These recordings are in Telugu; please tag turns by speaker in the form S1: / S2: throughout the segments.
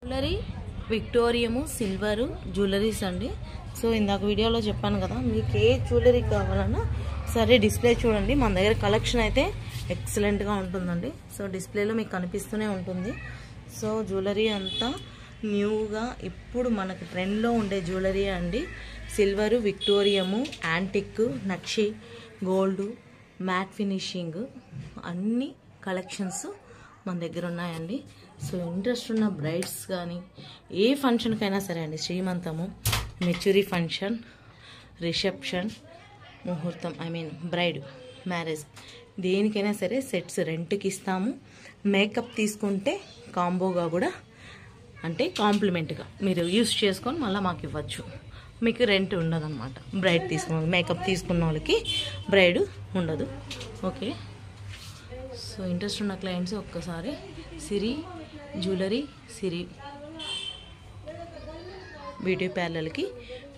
S1: జ్యువెలరీ విక్టోరియము సిల్వర్ జ్యువెలరీస్ అండి. సో ఇందాక వీడియోలో చెప్పాను కదా, మీకు ఏ జ్యువెలరీ కావాలన్నా సరే డిస్ప్లే చూడండి. మన దగ్గర కలెక్షన్ అయితే ఎక్సలెంట్గా ఉంటుందండి. సో డిస్ప్లేలో మీకు కనిపిస్తూనే ఉంటుంది. సో జ్యువెలరీ అంతా న్యూగా ఇప్పుడు మనకు ట్రెండ్లో ఉండే జ్యువెలరీ అండి. సిల్వరు, విక్టోరియము, యాంటిక్, నక్షి, గోల్డ్, మ్యాట్ ఫినిషింగ్ అన్ని కలెక్షన్స్ మన దగ్గర ఉన్నాయండి. సో ఇంట్రెస్ట్ ఉన్న బ్రైడ్స్ కానీ ఏ ఫంక్షన్కైనా సరే అండి, శ్రీమంతము, మెచ్యూరీ ఫంక్షన్, రిసెప్షన్, ముహూర్తం, బ్రైడ్, మ్యారేజ్, దేనికైనా సరే సెట్స్ రెంట్కి ఇస్తాము. మేకప్ తీసుకుంటే కాంబోగా కూడా అంటే కాంప్లిమెంట్గా మీరు యూస్ చేసుకొని మళ్ళీ మాకు ఇవ్వచ్చు. మీకు రెంట్ ఉండదు అనమాట. బ్రైడ్ తీసుకున్న మేకప్ తీసుకున్న వాళ్ళకి బ్రైడ్ ఉండదు. ఓకే. సో ఇంట్రెస్ట్ ఉన్న క్లయింట్స్ ఒక్కసారి సిరి జ్యువెలరీ, సిరి బ్యూటీ పార్లర్కి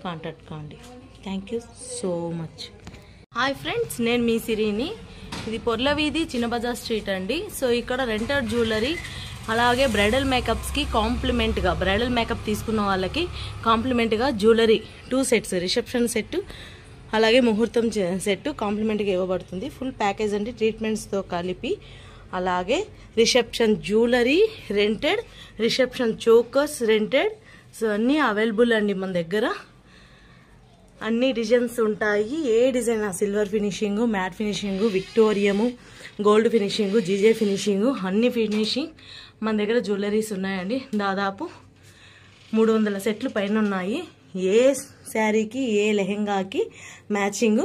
S1: కాంటాక్ట్ కాండి. Thank you so much. Hi friends, నేను మీ సిరిని. ఇది పొర్ల వీధి, చిన్న బజార్ స్ట్రీట్ అండి. సో ఇక్కడ రెంటెడ్ జ్యువెలరీ అలాగే బ్రైడల్ మేకప్స్కి కాంప్లిమెంట్గా, బ్రైడల్ మేకప్ తీసుకున్న వాళ్ళకి కాంప్లిమెంట్గా జ్యువెలరీ 2 సెట్స్, రిసెప్షన్ సెట్ అలాగే ముహూర్తం సెట్ కాంప్లిమెంట్గా ఇవ్వబడుతుంది. ఫుల్ ప్యాకేజ్ అండి, ట్రీట్మెంట్స్తో కలిపి. అలాగే reception jewellery rented, reception chokers rented. So అన్నీ అవైలబుల్ అండి మన దగ్గర. అన్ని డిజైన్స్ ఉంటాయి. ఏ design, silver finishing, matte finishing, విక్టోరియము, గోల్డ్ ఫినిషింగ్, జీజే ఫినిషింగ్, అన్ని ఫినిషింగ్ మన దగ్గర జ్యువెలరీస్ ఉన్నాయండి. దాదాపు 300 సెట్లు పైన ఉన్నాయి. ఏ శారీకి ఏ లెహెంగాకి మ్యాచింగ్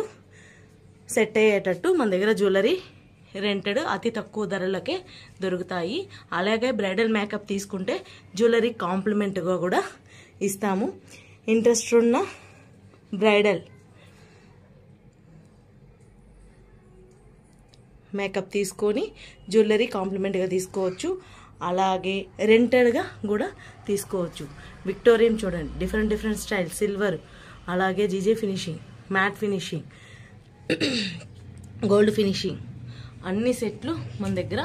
S1: సెట్ అయ్యేటట్టు మన దగ్గర జ్యువెలరీ రెంటెడ్ అతి తక్కువ ధరలకే దొరుకుతాయి. అలాగే బ్రైడల్ మేకప్ తీసుకుంటే జ్యువెలరీ కాంప్లిమెంట్గా కూడా ఇస్తాము. ఇంట్రెస్ట్ ఉన్న బ్రైడల్ మేకప్ తీసుకొని జ్యువెలరీ కాంప్లిమెంట్గా తీసుకోవచ్చు. అలాగే రెంటెడ్గా కూడా తీసుకోవచ్చు. విక్టోరియం చూడండి, డిఫరెంట్ స్టైల్, సిల్వర్, అలాగే GJ finishing, matte finishing, gold finishing అన్ని సెట్లు మన దగ్గర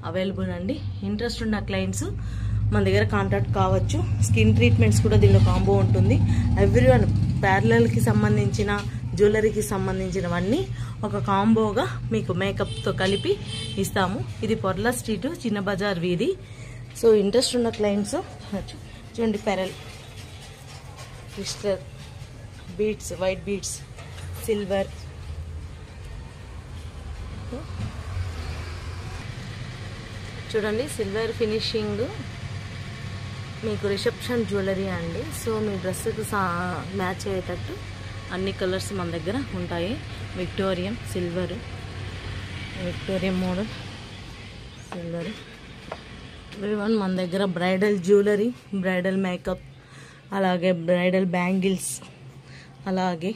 S1: అవైలబుల్ అండి. ఇంట్రెస్ట్ ఉన్న క్లయింట్స్ మన దగ్గర కాంటాక్ట్ కావచ్చు. స్కిన్ ట్రీట్మెంట్స్ కూడా దీనిలో కాంబో ఉంటుంది. ఎవ్రీవన్ ప్యారలల్కి సంబంధించిన జ్యువెలరీకి సంబంధించినవన్నీ ఒక కాంబోగా మీకు మేకప్తో కలిపి ఇస్తాము. ఇది పొర్ల స్ట్రీట్, చిన్న బజార్ వీధి. సో ఇంట్రెస్ట్ ఉన్న క్లయింట్స్ చూడండి, pearl, crystal beads, white beads, silver, చూడండి సిల్వర్ ఫినిషింగ్ మీకు రిసెప్షన్ జ్యువెలరీ అండి. సో మీ డ్రెస్కి మ్యాచ్ అయ్యేటట్టు అన్ని కలర్స్ మన దగ్గర ఉంటాయి. విక్టోరియం సిల్వర్, విక్టోరియం మోడల్ సిల్వర్, ఎవరీవన్ మన దగ్గర బ్రైడల్ జ్యువెలరీ, బ్రైడల్ మేకప్, అలాగే బ్రైడల్ బ్యాంగిల్స్, అలాగే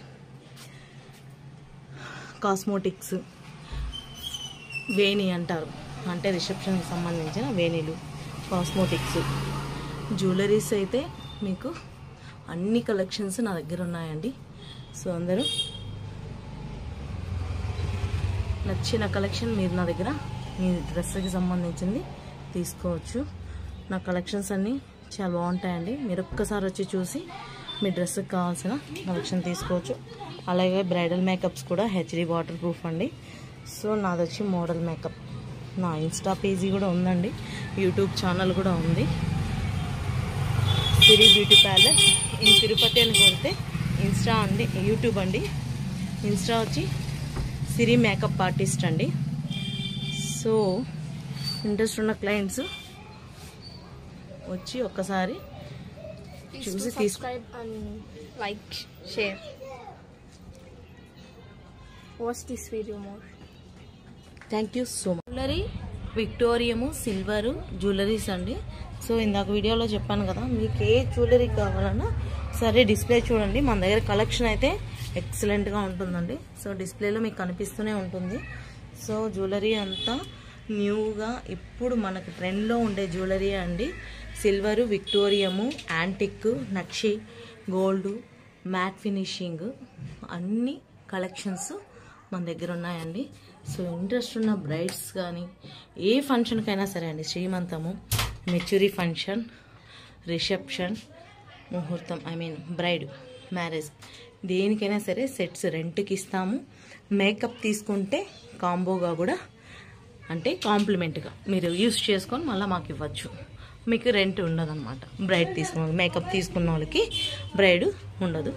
S1: కాస్మోటిక్స్, వేణి అంటారు, అంటే రిసెప్షన్కి సంబంధించిన వేణీలు, కాస్మోటిక్స్, జ్యువెలరీస్ అయితే మీకు అన్ని కలెక్షన్స్ నా దగ్గర ఉన్నాయండి. సో అందరూ నచ్చిన కలెక్షన్ మీరు నా దగ్గర మీ డ్రెస్కి సంబంధించింది తీసుకోవచ్చు. నా కలెక్షన్స్ అన్నీ చాలా బాగుంటాయండి. మీరు ఒక్కసారి వచ్చి చూసి మీ డ్రెస్కి కావాల్సిన కలెక్షన్ తీసుకోవచ్చు. అలాగే బ్రైడల్ మేకప్స్ కూడా హెచ్డి వాటర్ ప్రూఫ్ అండి. సో నాది వచ్చి మోడల్ మేకప్. నా ఇన్స్టా పేజీ కూడా ఉందండి, యూట్యూబ్ ఛానల్ కూడా ఉంది, Siri beauty parlour in Tirupati అని కొడితే ఇన్స్టా అండి, యూట్యూబ్ అండి. ఇన్స్టా వచ్చి సిరి మేకప్ ఆర్టిస్ట్ అండి. సో ఇంట్రెస్ట్ ఉన్న క్లయింట్స్ వచ్చి ఒక్కసారి చూసి తీసుకో.
S2: Like, share, watch this video more.
S1: Thank you so much. Jewellery విక్టోరియము సిల్వర్ జ్యువెలరీస్ అండి. సో ఇందాక వీడియోలో చెప్పాను కదా, మీకు ఏ జ్యువెలరీ కావాలన్నా సరే డిస్ప్లే చూడండి. మన దగ్గర కలెక్షన్ అయితే ఎక్సలెంట్గా ఉంటుందండి. సో డిస్ప్లేలో మీకు కనిపిస్తూనే ఉంటుంది. సో జ్యువెలరీ అంతా న్యూగా ఇప్పుడు మనకు ట్రెండ్లో ఉండే జ్యువెలరీ అండి. సిల్వరు, విక్టోరియము, యాంటిక్, నక్షి, గోల్డ్, మ్యాట్ ఫినిషింగ్ అన్ని కలెక్షన్స్ మన దగ్గర ఉన్నాయండి. సో ఇంట్రెస్ట్ ఉన్న బ్రైడ్స్ కానీ ఏ ఫంక్షన్కైనా సరే అండి, శ్రీమంతము, మెచ్యూరీ ఫంక్షన్, రిసెప్షన్, ముహూర్తం, బ్రైడ్, మ్యారేజ్, దేనికైనా సరే సెట్స్ రెంట్కి ఇస్తాము. మేకప్ తీసుకుంటే కాంబోగా కూడా, అంటే కాంప్లిమెంట్గా మీరు యూస్ చేసుకొని మళ్ళీ మాకు ఇవ్వచ్చు. మీకు రెంట్ ఉండదన్నమాట. బ్రైడ్ తీసుకున్న మేకప్ తీసుకున్న వాళ్ళకి బ్రైడ్ ఉండదు.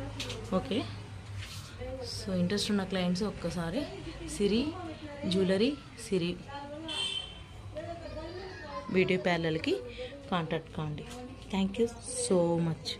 S1: ఓకే, సో ఇంట్రెస్ట్ ఉన్న క్లయింట్స్ ఒక్కసారి సిరి జ్యువెలరీ, సిరి బ్యూటీ పార్లర్కి కాంటాక్ట్ కాండి. Thank you so much.